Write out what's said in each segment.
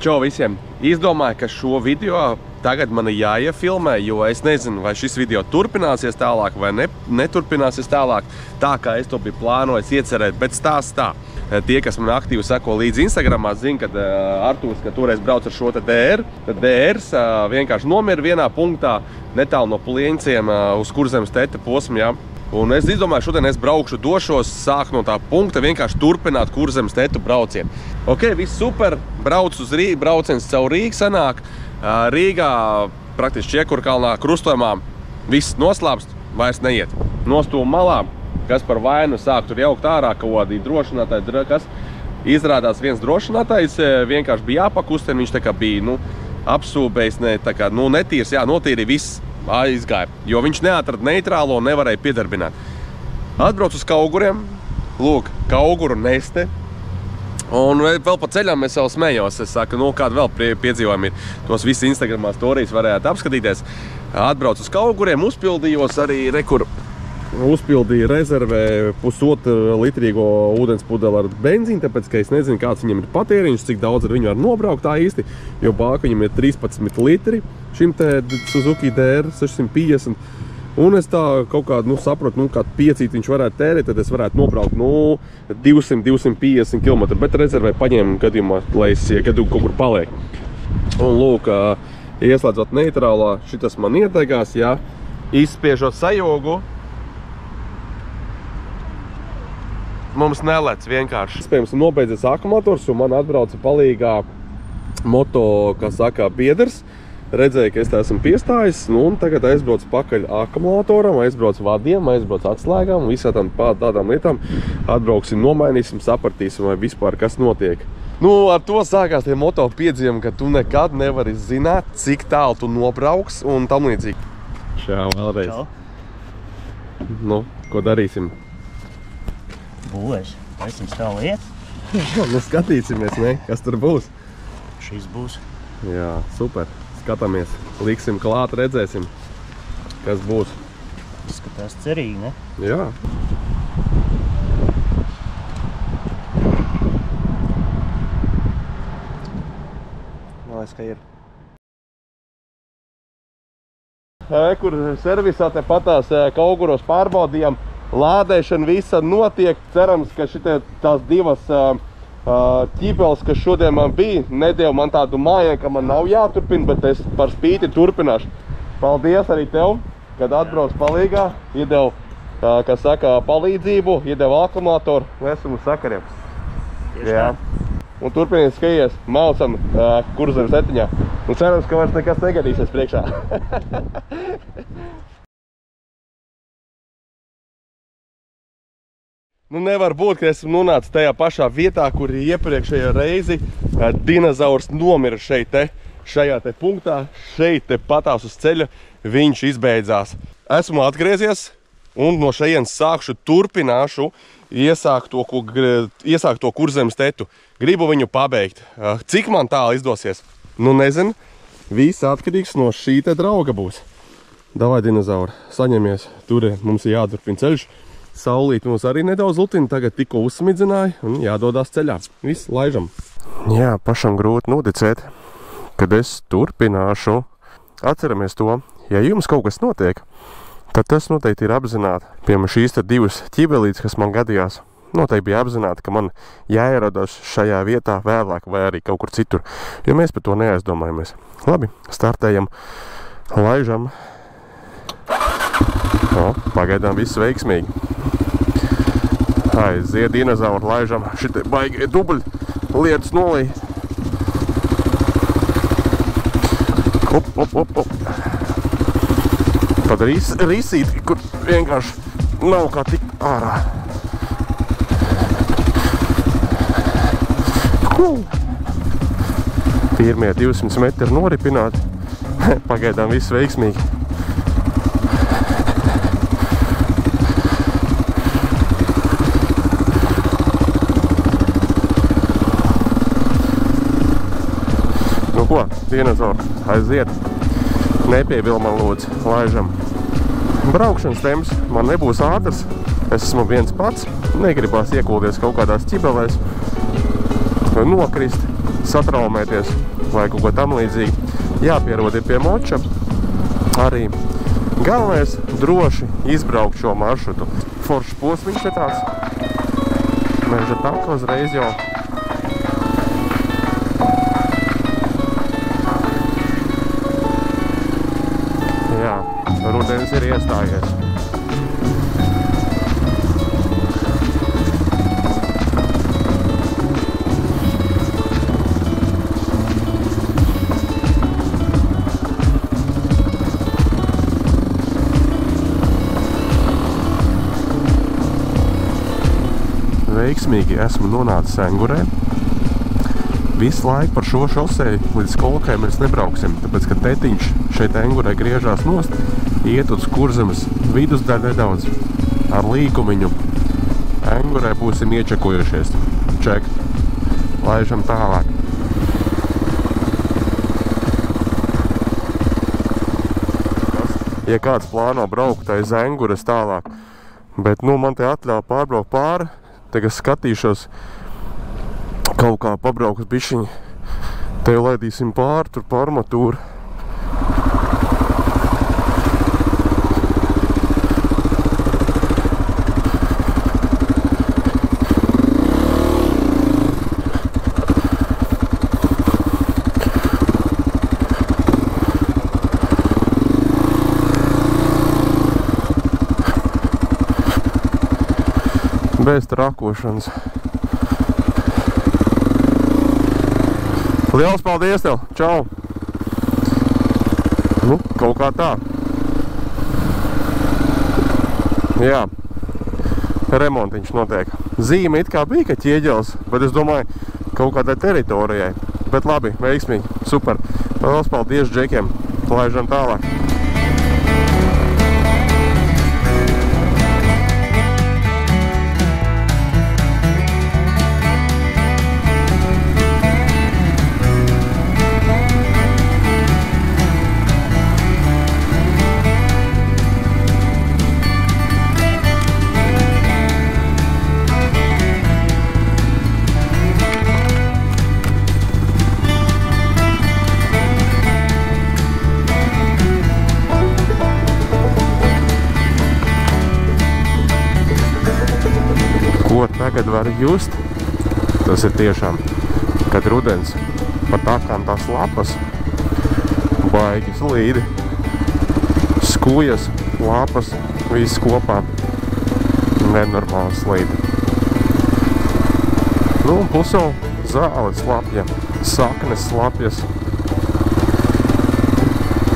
Čau visiem! Izdomāju, ka šo video tagad man ir jāiefilmē, jo es nezinu, vai šis video turpināsies tālāk vai neturpināsies tālāk, tā kā es to biju plānojis iecerēt, bet stāsts tā. Tie, kas man aktīvi seko līdz Instagramā, zina, kad Artūrs, kad toreiz brauc ar šo DR, tad DRs vienkārši nomira vienā punktā netālu no Plieņciem uz Kurzemes teta posmu, jā. Un es izdomāju, šodien es braukšu, došos, sāku no tā punkta vienkārši turpināt Kurzemes tetu braucienu. Ok, viss super, brauc uz Rīgu, brauciens caur Rīgu sanāk. Rīgā, praktiski Čiekurkalnā, krustojumā, viss noslāpst, vairs neiet. Nostūm malā, kas par vainu sāk tur jaukt ārā, kaut kādi drošinātāji, kas izrādās viens drošinātājs, vienkārši bija jāpakustina, viņš tā kā bija, apsūbējis, netīrs, jā, notīri viss. Aizgāja, jo viņš neatrada neitrālo un nevarēja piedarbināt. Atbrauc uz Kauguriem, lūk, Kauguru neste, un vēl pa ceļām es jau smējos. Es saku, kāda vēl piedzīvojumi ir, tos visi Instagramā storijas varētu apskatīties. Atbrauc uz Kauguriem, uzpildījos arī uzpildīja rezervē 1,5 litrīgo ūdens pudeli ar benzīnu, tāpēc, ka es nezinu, kāds viņam ir patēriņš, cik daudz ar viņu var nobraukt tā īsti, jo bāka viņam ir 13 litri, šim te Suzuki DR 650, un es tā kaut kādu, saprotu, kādu piecīt viņš varētu tērēt, tad es varētu nobraukt, 200-250 km, bet rezervē paņēmu gadījumā, lai es gadu kaut kur paliek. Un lūk, ieslēdzot neitrālā, šitas man ietegās, jā, izspiežot sajogu, mums nelec vienkārši. Iespējams, nobeidzies akumulators, un man atbrauca palīgā moto, kā saka, biedrs. Redzēja, ka es tā esmu piestājis, un tagad aizbrauc pakaļ akumulatoram, aizbrauc vadiem, aizbrauc atslēgām, visām tādām lietām. Atbrauksim, nomainīsim, sapratīsim, vai vispār kas notiek. Ar to sākās tie moto piedzīvumi, ka tu nekad nevari zināt, cik tālu tu nobrauks un tam līdzīgi. Čau, vēlreiz. Čau. Ko darīsim? Būvēs. Esam stāv iet. Skatīsimies, kas tur būs. Šis būs. Jā, super. Skatāmies. Liksim klāt, redzēsim, kas būs. Skatās cerīgi, ne? Jā. Man liekas, ka ir. Kur servisā te patās Kauguros pārbaudījām. Lādēšana visa notiek. Cerams, ka tās divas ķibeles, kas šodien man bija, nedēļ man tādu mājienu, ka man nav jāturpina, bet es par spīti turpināšu. Paldies arī tev, kad atbrauc palīgā, iedev, kā saka, palīdzību, iedev akumulatoru, un esam uz sakariem. Jā. Un turpinies skaties, maucam Kurzemes tetiņā. Un cerams, ka vairs nekas negadīsies priekšā. Nevar būt, ka esmu nonācis tajā pašā vietā, kur iepriekšējā reizi dinozaurs nomira šajā te punktā, šeit te patās uz ceļa, viņš izbeidzās. Esmu atgriezies un no šejienes sākšu, turpināšu iesākt to Kurzemes tetu. Gribu viņu pabeigt. Cik man tālu izdosies? Nezinu. Viss atkarīgs no šī te drauga būs. Davai, dinozauri, saņemies. Tur mums ir jāturpina ceļš. Saulīt mums arī nedaudz lutina, tagad tikko uzsmidzināja un jādodās ceļā. Viss, laižam. Jā, pašam grūti noticēt, kad es turpināšu. Atceramies to, ja jums kaut kas notiek, tad tas noteikti ir apzināti. Piemēram, šīs te divas ķibelītes, kas man gadījās, noteikti bija apzināti, ka man jāieradās šajā vietā vēlāk vai arī kaut kur citur, jo mēs par to neaizdomājamies. Labi, startējam, laižam. Pagaidām viss veiksmīgi. Aiziet, dinozauri, laižam. Šitie baigie dubļi, lietas nolī. Op. Tad risīt, kur vienkārši nav kā tikt ārā. Pirmie 200 metri noripināti. Pagaidām viss veiksmīgi. Ko? Dinozauri, aiziet. Nepiebil man lūdzu, laižam. Braukšanas temps man nebūs ātrs. Es esmu viens pats. Negribās iekulties kaut kādās ķibelēs. Nokrist. satraumēties vai kaut ko tam līdzīgi. Jāpierod ir pie moča. Arī galvenais droši izbraukt šo maršrutu. Foršs posmiņš ir tāds. Meža taka uzreiz jau. Jā, rudenis ir iestājies. Veiksmīgi esmu nonācis Engurē. Visu laiku par šo šoseju līdz Kolkai mēs nebrauksim, tāpēc, ka tetiņš šeit Engurē griežās nost, iet uz Kurzemes vidusdaļu nedaudz ar līkumiņu. Engurē būsim iečakojušies. Ček. Laižam tālāk. Ja kāds plāno braukt aiz Engures tālāk, bet man te atļauj pārbraukt pāri, tagad skatīšos kaut kā pabraukas bišķiņi. Te laidīsim pāri, tur pa armatūru. Bez trakošanas. Liels paldies tev! Čau! Kaut kā tā. Jā. Remontiņš notiek. Zīme it kā bija, ka ķieģels, bet es domāju, kaut kādai teritorijai. Bet labi, veiksmīgi. Super. Liels paldies džekiem. Laižam tālāk. Ko tagad var just, tas ir tiešām, kad rudens pa takām tās lapas, baigi slīdi, skujas, lapas, viss kopā, nenormāli slīdi. Plus jau zāle slapja, saknes slapjas,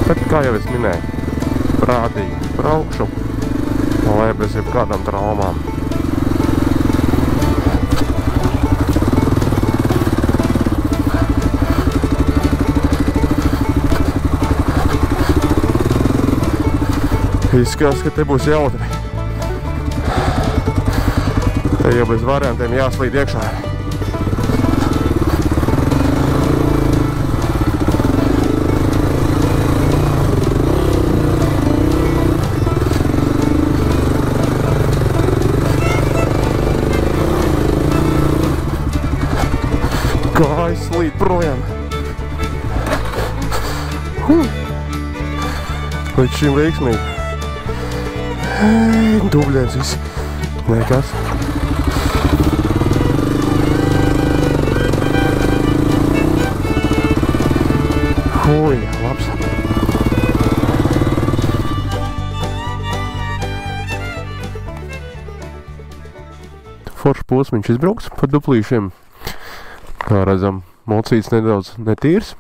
bet kā jau es minēju, prātīgi braukšu, lai bez jebkādām traumām. Izskatās, ka te būs jautri. Te jau bez variantiem jāslīd iekšā. Kājas slīd projām. Līdz šim veiksmīgi. Dubļens viss. Nekas. Ui, labs. Foršs posmiņš izbrauks par duplīšiem. Kā redzam, mocīts nedaudz netīrs.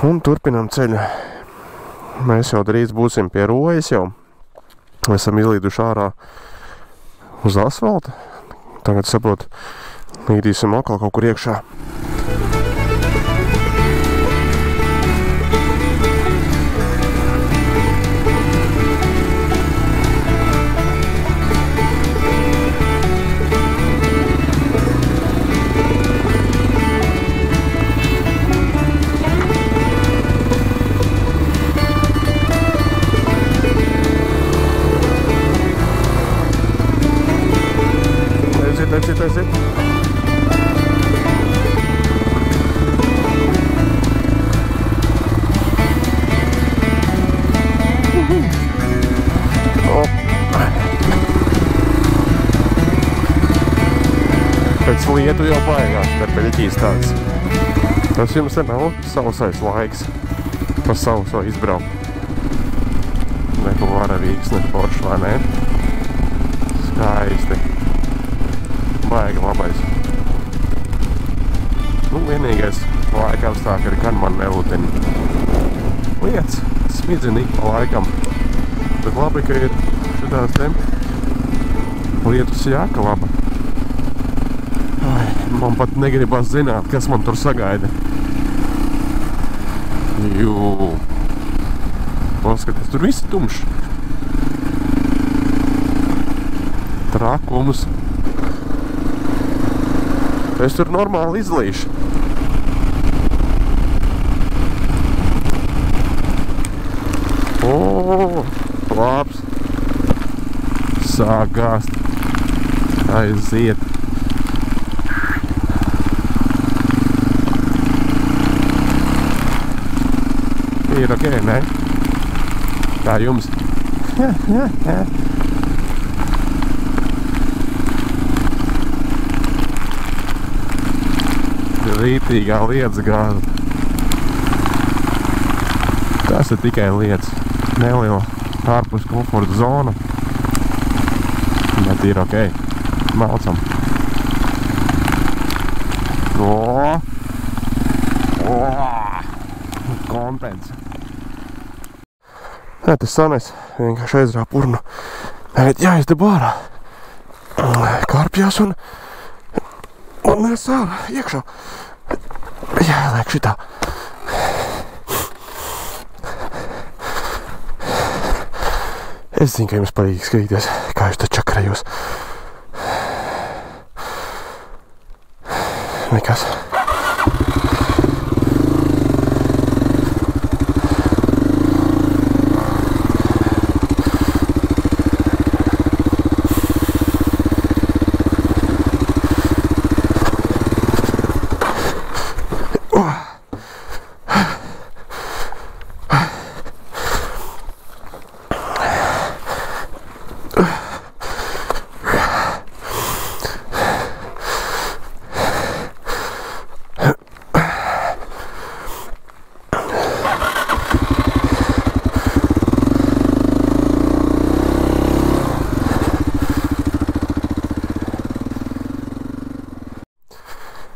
Un turpinām ceļu. Mēs jau drīz būsim pie Rojas jau. Esam izlīduši ārā uz asfalta. Tagad saprotu, līdīsim atkal kaut kur iekšā. Aiziet. Lietu jau baigās, te Beļģijas tāds. Tas jums te nav sausais laiks pa sauso izbraukt. Neko varavīgs, ne forši, vai ne? Skaisti. Baigi labais. Nu, vienīgais laika apstākļi ir, kad man nelutini. Lietas smidzina ik pa laikam. Bet labi, ka ir šitās te lietus jāka laba. Ai, man pat negribas zināt, kas man tur sagaida. Jū. Paskaties, tur viss tumšs. Trakums. Es tur normāli izlīšu. O, labs. Sāk gāzt. Aiziet. Ir ok, ne? Kā jums? Rītīgā lietas gāza. Tas ir tikai lietas. Neliela ārpus komforta zona. Bet ir ok. Malcam. Kontents. Nē, tas sanes. Vienkārši aizrā purnu. Tagad jāizdeb ārā. Karpjās un mēs ārā iekšā. Jāieliek šitā. Es zinu, ka jums patīk skatīties, kā jūs te čakarējos. Nekas.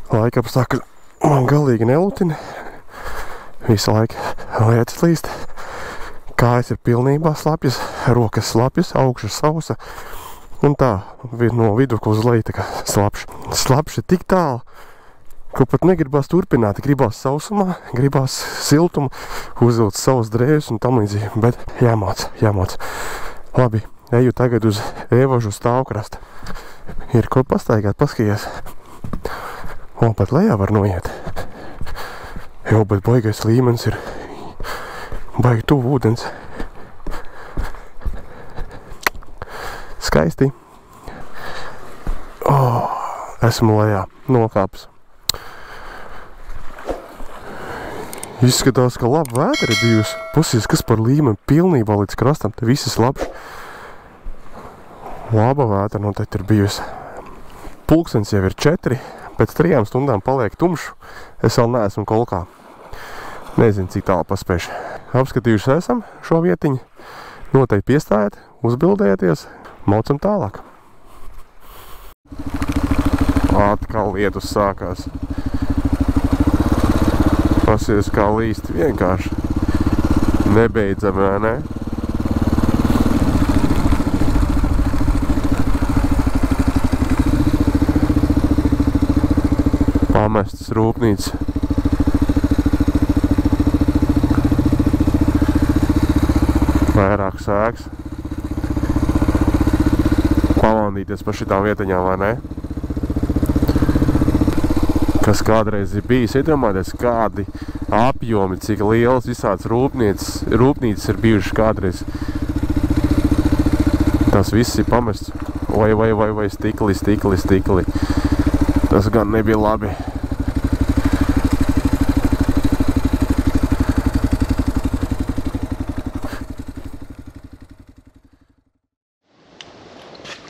Laika apstākļi man galīgi nelutina. Visu laiku lietas līst. Kājas ir pilnībā slapjas, rokas slapjas, augša sausa. Un tā, no vidukļa uz leju tā kā slapš. Slapš ir tik tālu, ko pat negribās turpināt. Gribās sausumā, gribās siltumu, uzvilkt savus drēbes un tam līdzīgi. Bet jāmāc. Labi, eju tagad uz Evažu stāvkrastu. Ir ko pastaigāt, paskaties. Un pat lejā var noiet. Jo, bet baigais līmenis ir baigi tuvu ūdens. Skaisti. Esmu lejā, nokāpis. Izskatās, ka laba vētra ir bijusi. Pusies, kas par līmeni pilnībā līdz krastam, te viss labs. Laba vētra noteikti ir bijusi. Pulkstens jau ir 4. Pēc 3 stundām paliek tumšs. Es vēl neesmu kolkā. Nezinu, cik tālu paspēšu. Apskatījuši esam šo vietiņu. Noteikti piestājiet, uzbildējieties. Maucam tālāk. Atkal lietus sākās. Pasies kā līst vienkārši. Nebeidzami, vai ne? Pamestas rūpnīcas. Vairāk sēks. Pamandīties par šitām vietiņām, vai ne? Kas kādreiz ir bijis. Iedomājieties, kādi apjomi, cik liels visāds rūpnīcas ir bijušas kādreiz. Tas viss ir pamests. Vai, stikli. Tas gan nebija labi.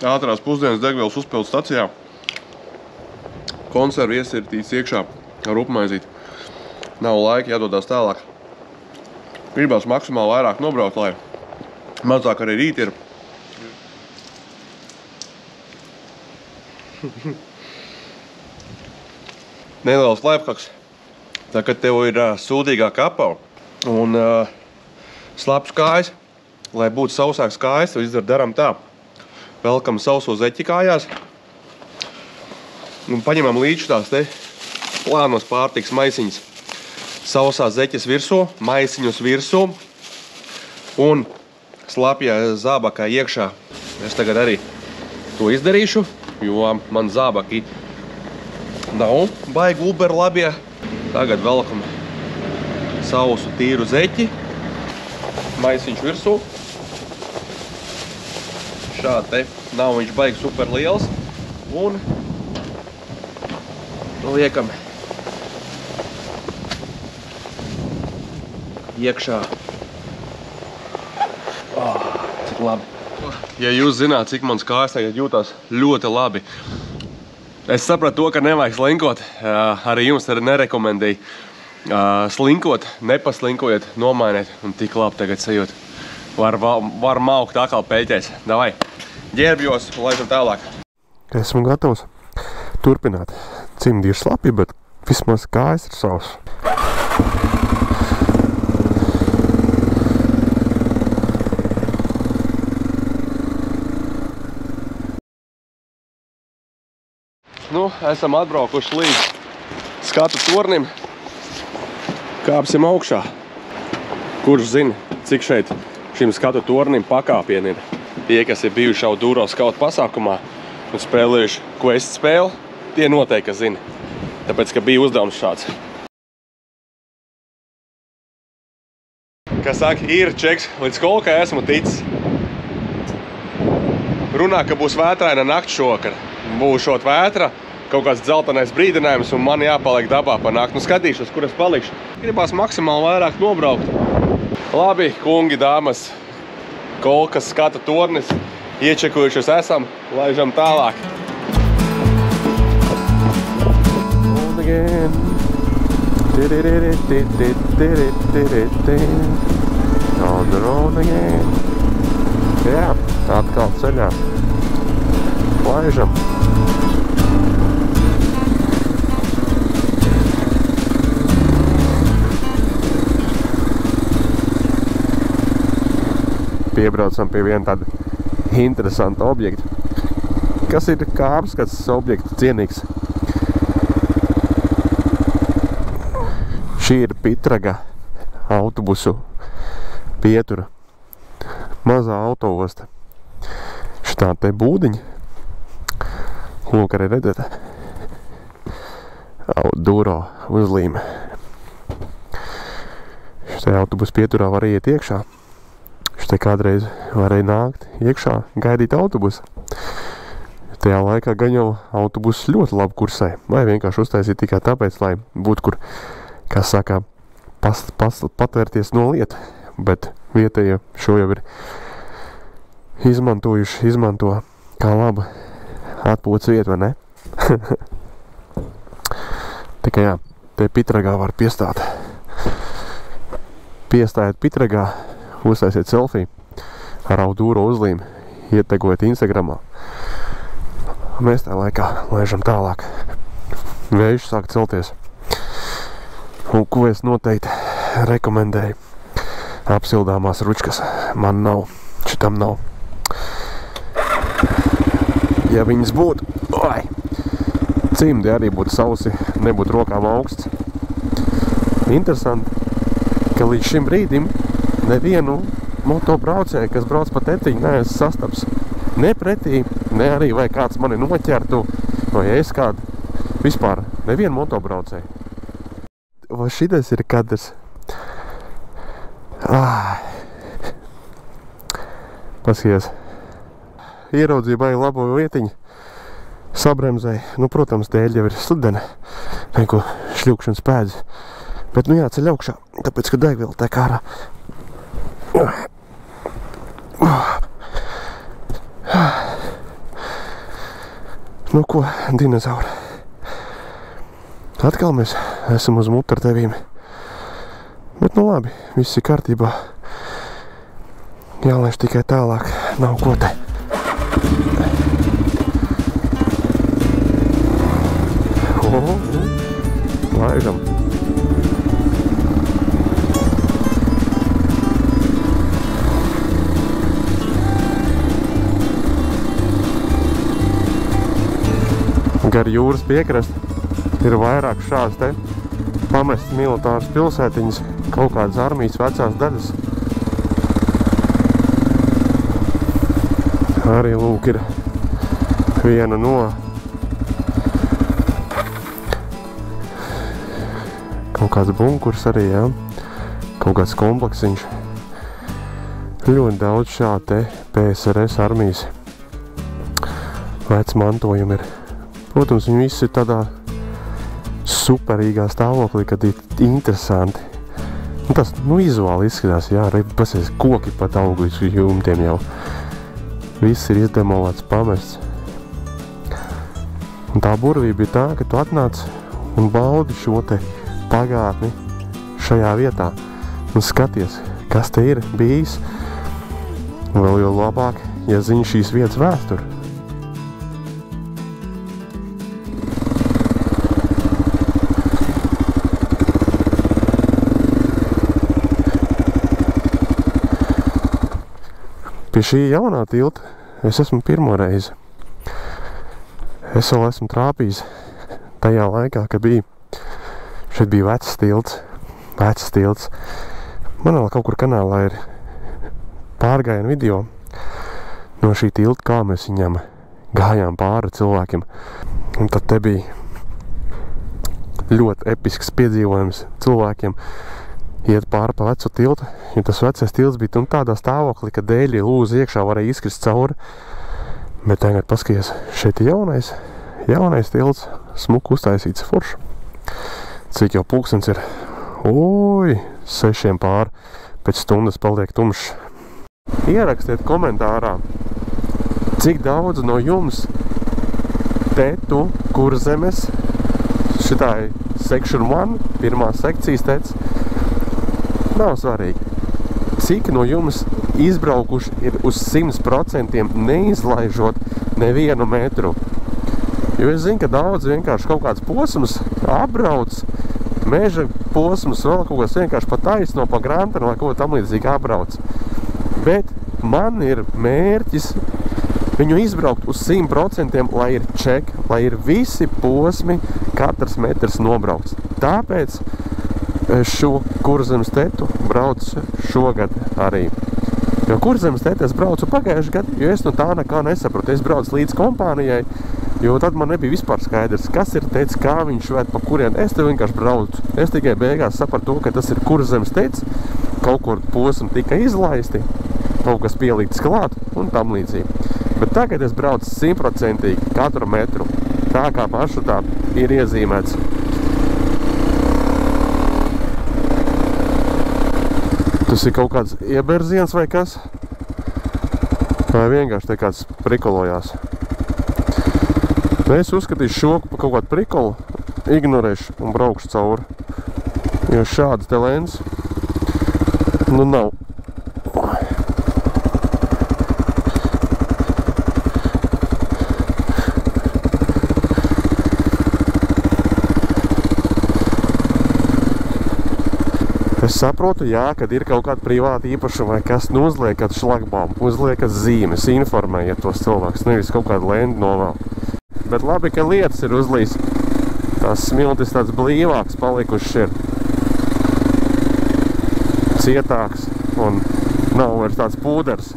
Ātrās pusdienas degvielas uzpildu stacijā. konservi iesirtīts iekšā ar upmaizīt. Nav laika, jādodās tālāk. Gribās maksimāli vairāk nobraukt, lai mazāk arī rīt ir. Neliels laipkaks. Tā, kad tev ir sūdīgā kapava un slapš kājas, lai būtu sausāks kājas, tad daram tā. Velkam sauso zeķi kājās un paņemam līdz tās te plānos pārtiks maisiņas. Sausās zeķes virsū, maisiņus virsū un slapjā zābakā iekšā. Es tagad arī to izdarīšu, jo man zābaki nav baigi uber labie. Tagad velkam sausu tīru zeķi, maisiņš virsū. Šādi te nav viņš baigi super liels. Un liekam iekšā. Cik labi. Ja jūs zināt, cik mans kājas tagad jūtās ļoti labi. Es sapratu to, ka nevajag slinkot. Arī jums arī nerekomendēju. Slinkot, nepaslinkojiet, nomainiet. Un tik labi tagad sajūt. Var maukt atkal peļķēs. Davai, ģērbjos, laidam tālāk. Esmu gatavs turpināt. Cimdi ir slapi, bet vismaz kājas ir savs. Nu, esam atbraukuši līdz skatu tornim. Kāpsim augšā. Kurš zina, cik šeit šim skatu tornim pakāpieni ir. Tie, kas ir bijuši jau Duro Scout pasākumā un spēlējuši quest spēli, tie noteikti zina. Tāpēc, ka bija uzdevums šāds. Kā saka, ir čeks, līdz kolkai esmu ticis. Runā, ka būs vētraina nakts šovakar. Būšot vētra, kaut kāds dzeltenais brīdinājums un man jāpaliek dabā pa nakti. Nu skatīšos, kur es palikšu. Gribās maksimāli vairāk nobraukt. Labi, kungi, dāmas, kolkas skata tornis. Iečekujušos esam, laižam tālāk. On again. On the road again. Jā, atkal ceļā. Laižam. Piebraucam pie viena tāda interesanta objekta, kas ir kā apskats objekta cienīgs. Šī ir Pitraga autobusu pietura. Mazā autoosta. Šitā te būdiņa. Lūk, arī redzēt. Duro uzlīme. Šitai autobusu pieturā var iet iekšā. Šitai kādreiz varēja nākt iekšā, gaidīt autobusu. Tajā laikā gan jau autobusus ļoti labi kursē. Vai vienkārši uztaisīt tikai tāpēc, lai būtu kur, kā saka, patvērties no lieta. Bet vietējie šo jau ir izmanto kā labu atpūtas vietu, vai ne? Tikai jā, te Pitragā var piestāt. Piestājiet Pitragā, uztaisiet selfiju ar Duro uzlīmi, ietegojiet Instagramā. Mēs tā laikā laižam tālāk. Vējš sāk celties. Un ko es noteikti rekomendēju? Apsildāmās ručkas. Man nav. Šitam nav. Ja viņas būtu, cimdi arī būtu sausi, nebūtu rokām augsts. Interesanti, ka līdz šim brīdim nevienu motobraucēju, kas brauc pa tetiņu, neesmu sastaps. Ne pretī, ne arī vai kāds mani noķertu, vai es kādu. Vispār nevienu motobraucēju. Vai šitais ir kadrs? Paskies. Ieraudzīju baigi labo vietiņu. Sabremzēju. Nu, protams, dēļ jau ir slidene. Neko šļukšanas pēdzi. Bet, nu jā, ceļ augšā. Tāpēc, ka degviela tek ārā. Nu ko, dinozauri. Atkal mēs esam uz mutu ar tevīm. Bet nu labi, viss ir kārtībā. Jālaiž tikai tālāk, nav ko te. Laižam. Gar jūras piekrasti ir vairāk šāds te pamestas militāras pilsētiņas, kaut kādas armijas vecās daļas. Arī lūk ir viena no kaut kāds bunkurs arī, jā. Kaut kāds kompleksiņš. Ļoti daudz šādi te PSRS armijas vec mantojumi ir. Protams, viņi visi ir tādā superīgā stāvoklī, kad ir interesanti. Un tas, vizuāli izskatās, jā, pasies koki pat augu jumtiem jau. Viss ir izdemolēts, pamests. Un tā burvība ir tā, ka tu atnāc un baudi šo te pagātni šajā vietā un skaties, kas te ir bijis. Un vēl jau labāk, ja zini šīs vietas vēsturi. Pie šī jaunā tilta es esmu pirmo reizi. Es vēl esmu trāpījis tajā laikā, kad bija. Šeit bija vecs tilts. Man vēl kaut kur kanālā ir pārgājienu video no šī tilta, kā mēs viņam gājām pāri cilvēkiem. Un tad te bija ļoti episks piedzīvojums cilvēkiem iet pāri pa vecu tiltu, jo tas vecais tilts bija tādā stāvoklī, ka dēļi lūza iekšā varēja izkrist cauri. Bet tagad paskaties, šeit ir jaunais tilts, smuku uztaisīts foršu. Cik jau pulkstens ir? 6 pāri, pēc stundas paliek tumšs. Ierakstiet komentārā, cik daudz no jums tetu Kurzemes, šitai section 1, pirmā sekcijas tets, nav svarīgi. Cik no jums izbraukuši ir uz 100% neizlaižot nevienu metru? Jo es zinu, ka daudz vienkārši kaut kāds posms apbrauc, meža posms, vēl kaut kas vienkārši pa taisno, pa grantanu vai kaut ko tam līdzīgi apbrauc. Bet man ir mērķis viņu izbraukt uz 100%, lai ir ček, lai ir visi posmi, katrs metrs nobraukts. Tāpēc šo Kurzemes tetu brauc šogad arī. Jo Kurzemes tetu es braucu pagājuši gadu, jo es no tā nekā nesapratu. Es braucu līdz kompānijai, jo tad man nebija vispār skaidrs, kas ir tets, kā viņš ved, pa kurien. Es te vienkārši braucu. Es tikai beigās sapratu to, ka tas ir Kurzemes tets, kaut kur posmi tika izlaisti, kaut kas pielikts klāt un tam līdzīgi. Bet tagad es braucu 100% katru metru, tā kā maršrutā ir iezīmēts. Tas ir kaut kāds ieberziens vai kas? Vai vienkārši te kāds prikolojās? Es uzskatīšu šo pa kaut kādu prikolu, ignorēšu un braukšu cauri. Jo šādas te lēns, nav. Es saprotu, jā, kad ir kaut kāda privāta īpašuma vai kas, uzliekat šlagbaumu, uzliekat zīmes, informējiet tos cilvēkus, nevis kaut kādu lendu novēl. Bet labi, ka lietas ir uzlīs. Tās smiltis tāds blīvāks palikušas ir. Cietāks un nav vairs tāds pūders.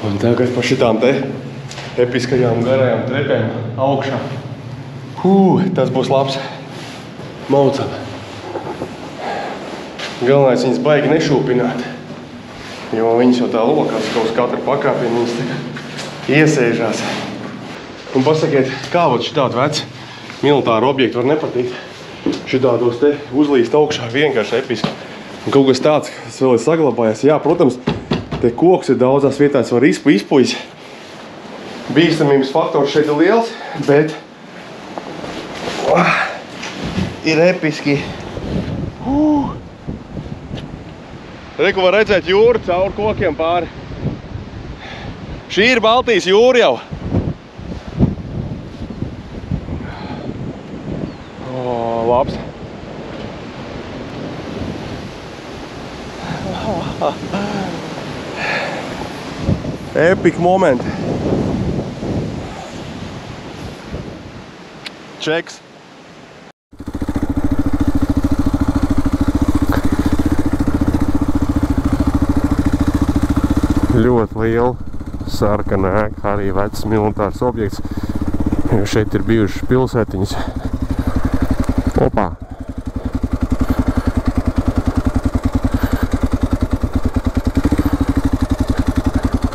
Un tagad pa šitām te episkajām garajām trepēm augšā. Tas būs labs. Maucam. Galvenais viņas baigi nešūpināt, jo viņas jau tā lokās, ka uz katru pakāpienu viņas tā iesēžās. Un pasakiet, kā vod šitādi veci militāri objekti var nepatikt. šitādos te uzlīst augšā vienkārši episki. Un kaut kas tāds, kas vēl ir saglabājies. Jā, protams, te koks ir daudzās vietās var izpuļs. Bīstamības faktors šeit ir liels, bet ir episki. Reku var redzēt jūru caur kokiem pāri. Šī ir Baltijas jūra jau. Labs. Epic momenti. Čeks. Ļoti liela sarkana ēka, arī vecs militārs objekts. Šeit ir bijušas pilsētiņas. Opā!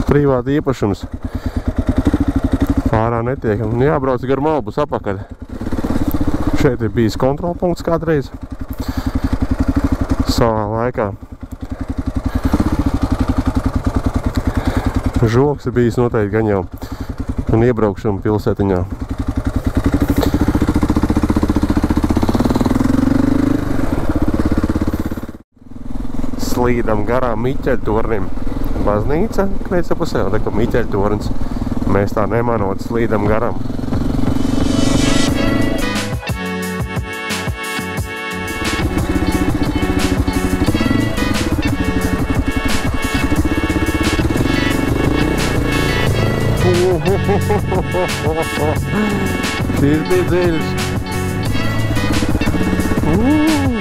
Privāti īpašums. Ārā netiek. Un jābrauc gar Malbus apakaļ. Šeit ir bijis kontrolpunkts kādreiz. Savā laikā. Žoks ir bijis noteikti gan jau. Un iebraukšana pilsētiņā. Slīdam garām Miķeļtornim. Baznīca kreisa pusē, un reka Miķeļtorns. Mēs tā nemanot slīdam garām. Šis bija dziļš.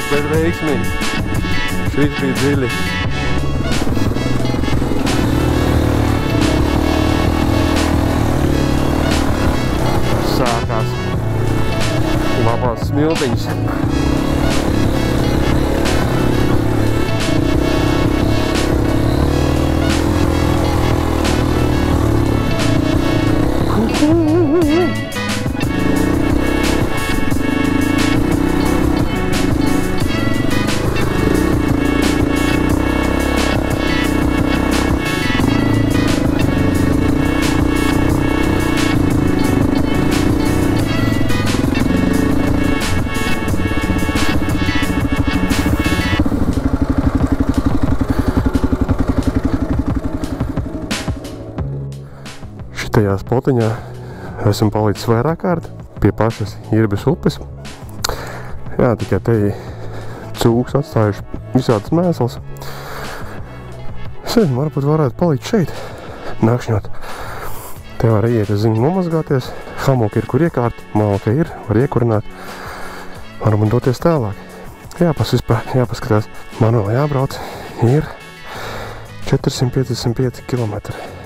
Bet veiksmīgi. Šis bija dziļi. Sākās labās smiltiņas. Šitajā spotiņā esmu palicis vairāk kārt pie pašas Irbes upes. Jā, tikai te cūks atstājuši visādas mēsls. Es nezinu, varbūt varētu palikt šeit, nakšņot. Te var iet, es zinu, nomazgāties. Hamoka ir, kur iekārt, malka ir, var iekurināt. Varam doties tālāk. Jāpaskatās. Man vēl jābrauc ir 455 kilometri.